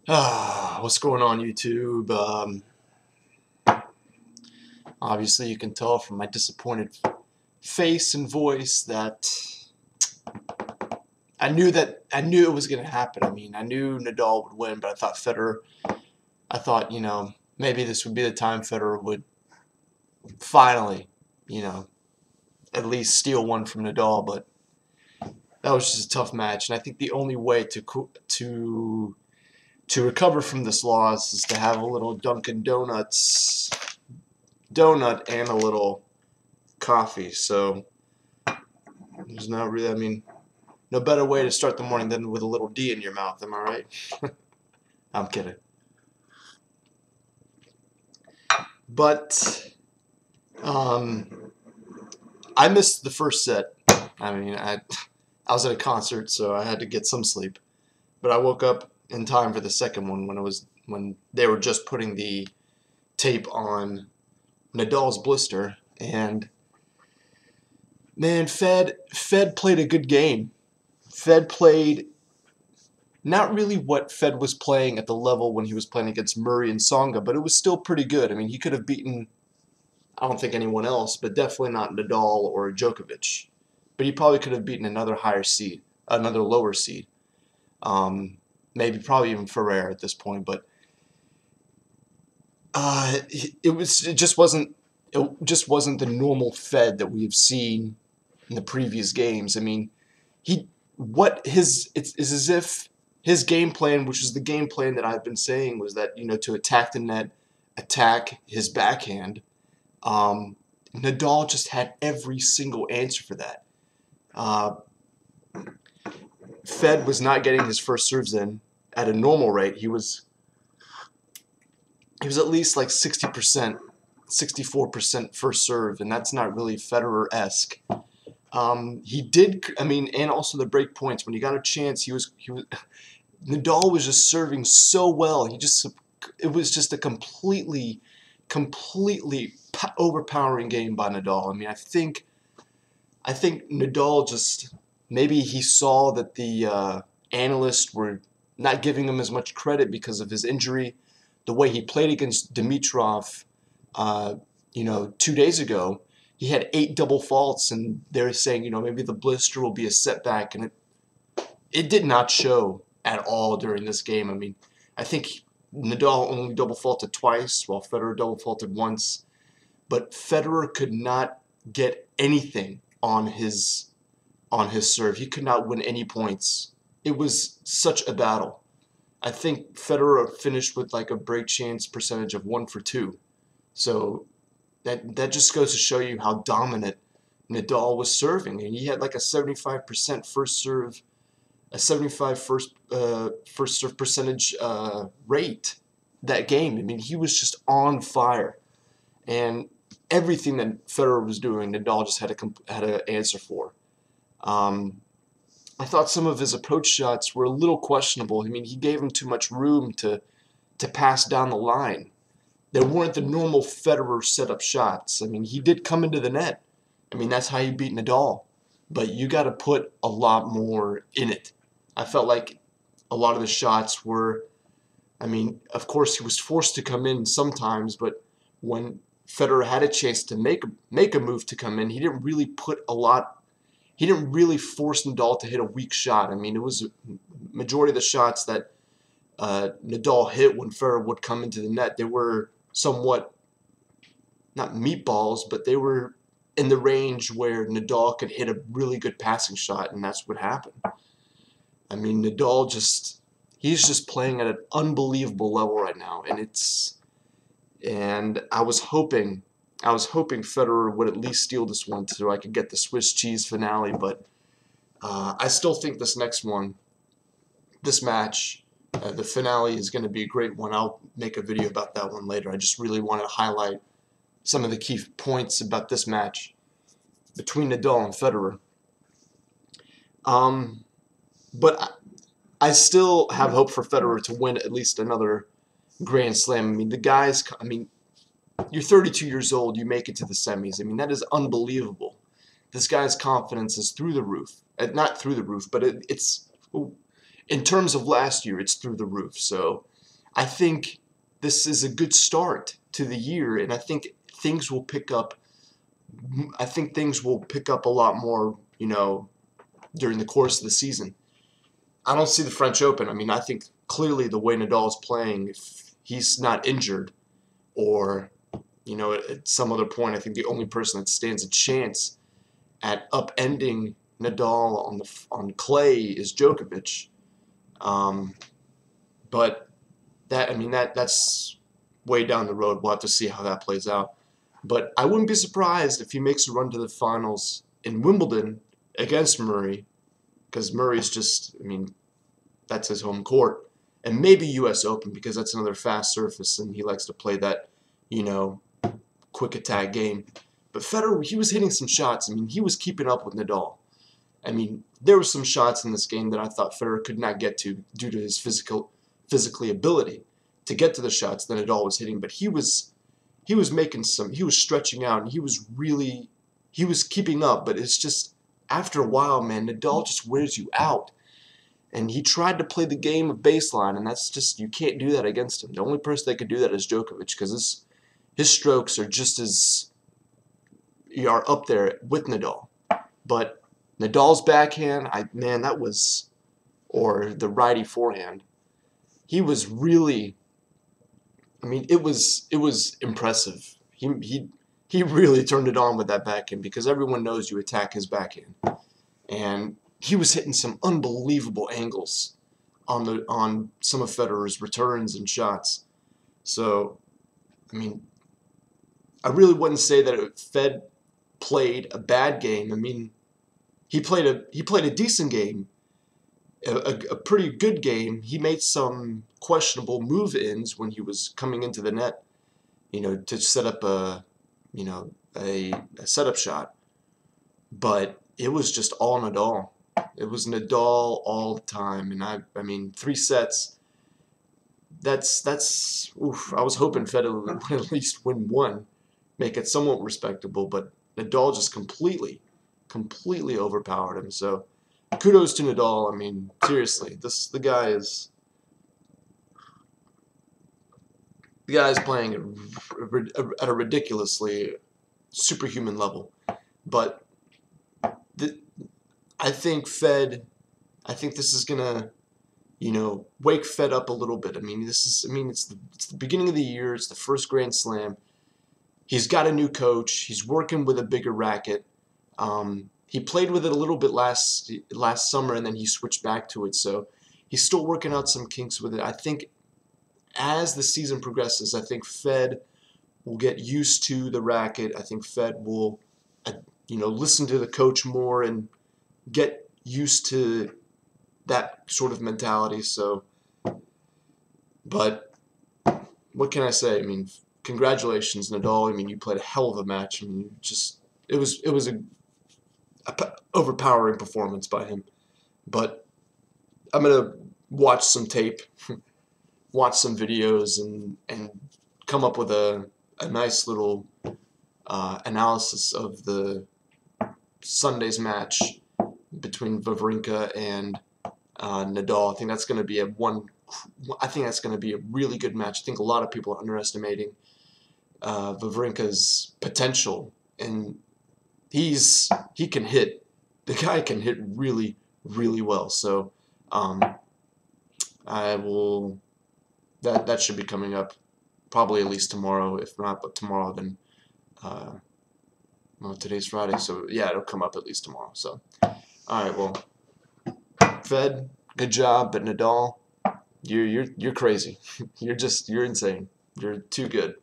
What's going on, YouTube? Obviously, you can tell from my disappointed face and voice that I knew it was going to happen. I mean, I knew Nadal would win, but I thought maybe this would be the time Federer would finally, at least steal one from Nadal. But that was just a tough match, and I think the only way to recover from this loss is to have a little Dunkin' Donuts donut and a little coffee. So there's not really, no better way to start the morning than with a little D in your mouth. Am I right? I'm kidding. But I missed the first set. I was at a concert, so I had to get some sleep. But I woke up in time for the second one when they were just putting the tape on Nadal's blister, and man, Fed played a good game. Fed played not really what Fed was playing at the level when he was playing against Murray and Tsonga, but it was still pretty good. I mean, he could have beaten, I don't think anyone else, but definitely not Nadal or Djokovic. But he probably could have beaten another lower seed. Maybe probably even Federer at this point, but it just wasn't the normal Fed that we have seen in the previous games. I mean, it's as if his game plan, which is the game plan that I've been saying, was that to attack the net, attack his backhand. Nadal just had every single answer for that. Fed was not getting his first serves in at a normal rate. He was at least like 60%, 64% first serve, and that's not really Federer-esque. He did, and also the break points. When he got a chance, Nadal was just serving so well. It was just a completely overpowering game by Nadal. I mean, I think Nadal just, maybe he saw that the analysts were not giving him as much credit because of his injury. The way he played against Dimitrov, 2 days ago, he had 8 double faults, and they're saying, maybe the blister will be a setback, and it did not show at all during this game. I mean, I think Nadal only double faulted twice, while Federer double faulted once, but Federer could not get anything on his serve. He could not win any points. It was such a battle. I think Federer finished with like a break chance percentage of 1 for 2. So that just goes to show you how dominant Nadal was serving. And he had like a 75% first serve, a 75 first serve percentage rate that game. I mean, he was just on fire. And everything that Federer was doing, Nadal just had an answer for. I thought some of his approach shots were a little questionable. I mean, he gave him too much room to pass down the line. They weren't the normal Federer setup shots. I mean, he did come into the net. I mean, that's how you beat Nadal. But you got to put a lot more in it. I felt like a lot of the shots were, of course he was forced to come in sometimes, but when Federer had a chance to make a move to come in, he didn't really force Nadal to hit a weak shot. I mean, it was majority of the shots that Nadal hit when Federer would come into the net, they were somewhat, not meatballs, but they were in the range where Nadal could hit a really good passing shot, and that's what happened. I mean, Nadal he's just playing at an unbelievable level right now, and I was hoping Federer would at least steal this one so I could get the Swiss cheese finale, but I still think this match, the finale is going to be a great one. I'll make a video about that one later. I just really want to highlight some of the key points about this match between Nadal and Federer. But I still have hope for Federer to win at least another Grand Slam. I mean, you're 32 years old, you make it to the semis. I mean, that is unbelievable. This guy's confidence is through the roof. Not through the roof, but it's in terms of last year, it's through the roof. So I think this is a good start to the year, and I think things will pick up. I think things will pick up a lot more, during the course of the season. I don't see the French Open. I mean, I think clearly the way Nadal is playing, if he's not injured or, at some other point, I think the only person that stands a chance at upending Nadal on clay is Djokovic. Um, but that's way down the road. We'll have to see how that plays out. But I wouldn't be surprised if he makes a run to the finals in Wimbledon against Murray, because Murray's just, that's his home court. And maybe U.S. Open, because that's another fast surface, and he likes to play that, quick attack game. But Federer, he was hitting some shots. He was keeping up with Nadal. There were some shots in this game that I thought Federer could not get to due to his physically ability to get to the shots that Nadal was hitting. But he was stretching out, and he was keeping up. But it's just, after a while, man, Nadal just wears you out. And he tried to play the game of baseline, and that's just, you can't do that against him. The only person that could do that is Djokovic, because his strokes are just as, are up there with Nadal. But Nadal's backhand, or the righty forehand, he was really, it was impressive. He really turned it on with that backhand, because everyone knows you attack his backhand. And he was hitting some unbelievable angles on some of Federer's returns and shots. So, I really wouldn't say that Fed played a bad game. He played a decent game, a pretty good game. He made some questionable move-ins when he was coming into the net, to set up a setup shot. But it was just all Nadal. It was Nadal all the time, and 3 sets. That's oof. I was hoping Federer would at least win one, make it somewhat respectable, but Nadal just completely overpowered him. So kudos to Nadal. Seriously, the guy is playing at a ridiculously superhuman level. But I think this is gonna, wake Fed up a little bit. It's the beginning of the year. It's the first Grand Slam. He's got a new coach. He's working with a bigger racket. He played with it a little bit last summer, and then he switched back to it. So he's still working out some kinks with it. I think as the season progresses, I think Fed will get used to the racket. I think Fed will, listen to the coach more and get used to that sort of mentality. So, but what can I say? Congratulations, Nadal. You played a hell of a match. It was a overpowering performance by him. But I'm gonna watch some tape, watch some videos, and come up with a nice little analysis of the Sunday's match between Wawrinka and Nadal. I think that's going to be a really good match. I think a lot of people are underestimating Wawrinka's potential, and he can hit. The guy can hit really, really well. So that should be coming up probably at least tomorrow. If not, but tomorrow, then today's Friday, so yeah, it'll come up at least tomorrow. So all right, well, Fed, good job, but Nadal, you're crazy. You're insane. You're too good.